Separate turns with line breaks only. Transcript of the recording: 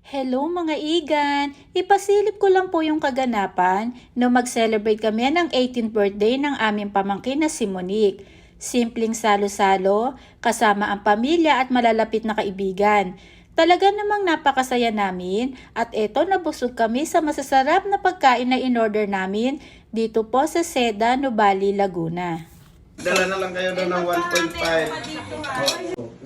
Hello mga igan! Ipasilip ko lang po yung kaganapan no mag-celebrate kami ng 18th birthday ng aming pamangkin na si Monique. Simpleng salo-salo, kasama ang pamilya at malalapit na kaibigan. Talaga namang napakasaya namin at eto nabusog kami sa masasarap na pagkain na in-order namin dito po sa Seda, Nubali, Laguna.
Dala na lang kayo doon ng 1.5.